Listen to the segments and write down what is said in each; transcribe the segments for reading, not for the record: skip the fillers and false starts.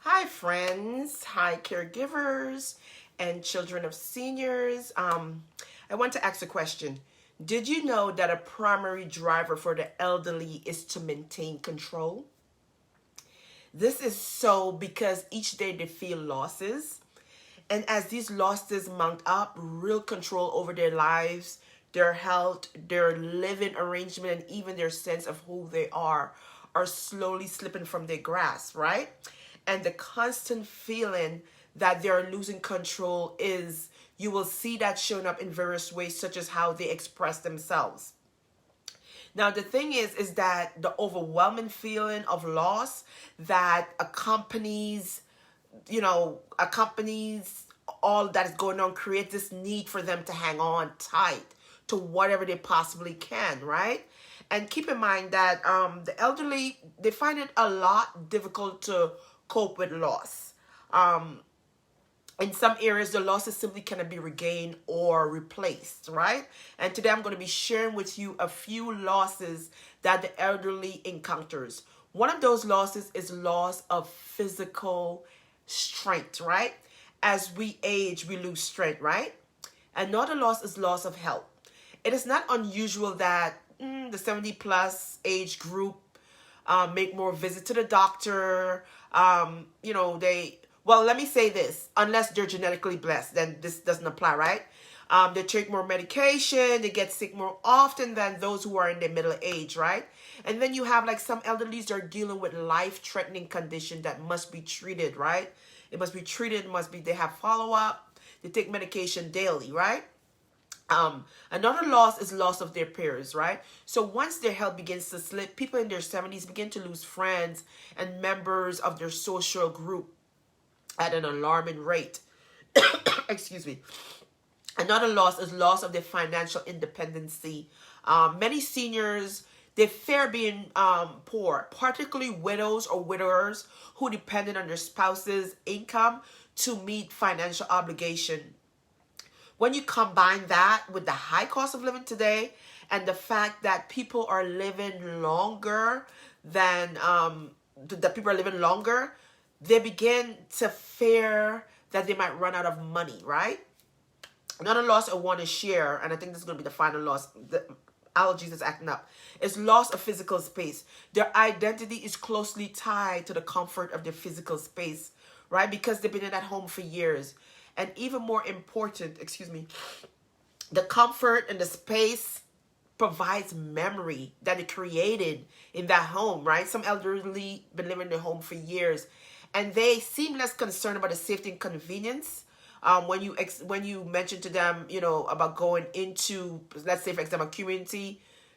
Hi, friends. Hi, caregivers and children of seniors. I want to ask a question. Did you know that a primary driver for the elderly is to maintain control? This is so because each day they feel losses. And as these losses mount up, real control over their lives, their health, their living arrangement, and even their sense of who they are slowly slipping from their grasp, right? And the constant feeling that they're losing control is, you will see that showing up in various ways, such as how they express themselves. Now, the thing is that the overwhelming feeling of loss that accompanies all that is going on creates this need for them to hang on tight to whatever they possibly can, right? And keep in mind that the elderly, they find it a lot difficult to cope with loss. In some areas, the losses simply cannot be regained or replaced, right? And today I'm going to be sharing with you a few losses that the elderly encounters. One of those losses is loss of physical strength, right? As we age, we lose strength, right? Another loss is loss of health. It is not unusual that the 70 plus age group make more visits to the doctor. Well, let me say this, unless they're genetically blessed, then this doesn't apply, right? They take more medication, they get sick more often than those who are in their middle age, right? And then you have like some elderlies that are dealing with life-threatening condition that must be treated, right? It must be treated, they have follow-up, they take medication daily, right? Another loss is loss of their peers, right? So once their health begins to slip, people in their 70s begin to lose friends and members of their social group at an alarming rate. Excuse me. Another loss is loss of their financial independency. Many seniors, they fear being poor, particularly widows or widowers who depended on their spouse's income to meet financial obligation. When you combine that with the high cost of living today and the fact that people are living longer they begin to fear that they might run out of money, right? Another loss I want to share, and I think this is going to be the final loss, the allergies is acting up, is loss of physical space. Their identity is closely tied to the comfort of their physical space, right? Because they've been in that home for years. And even more important, the comfort and the space provides memory that it created in that home, right? Some elderly been living in their home for years, and they seem less concerned about the safety and convenience. When you mention to them, about going into, let's say, for example,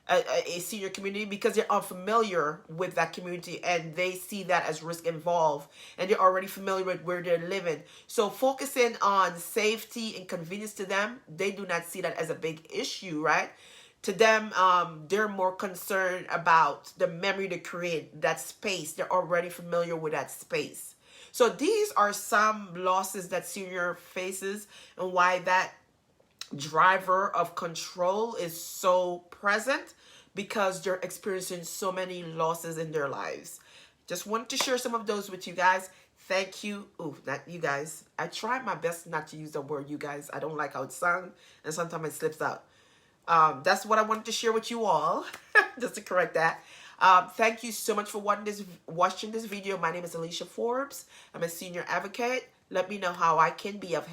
a senior community, because they're unfamiliar with that community and they see that as risk involved and they're already familiar with where they're living. So focusing on safety and convenience to them, they do not see that as a big issue, right? To them, they're more concerned about the memory to create, that space. They're already familiar with that space. So these are some losses that senior faces and why that driver of control is so present, because they're experiencing so many losses in their lives. Just wanted to share some of those with you guys. Thank you. Ooh, not you guys. I try my best not to use the word you guys. I don't like how it sounds, and sometimes it slips out. That's what I wanted to share with you all, just to correct that. Thank you so much for watching this video. My name is Alicia Forbes. I'm a senior advocate. Let me know how I can be of help.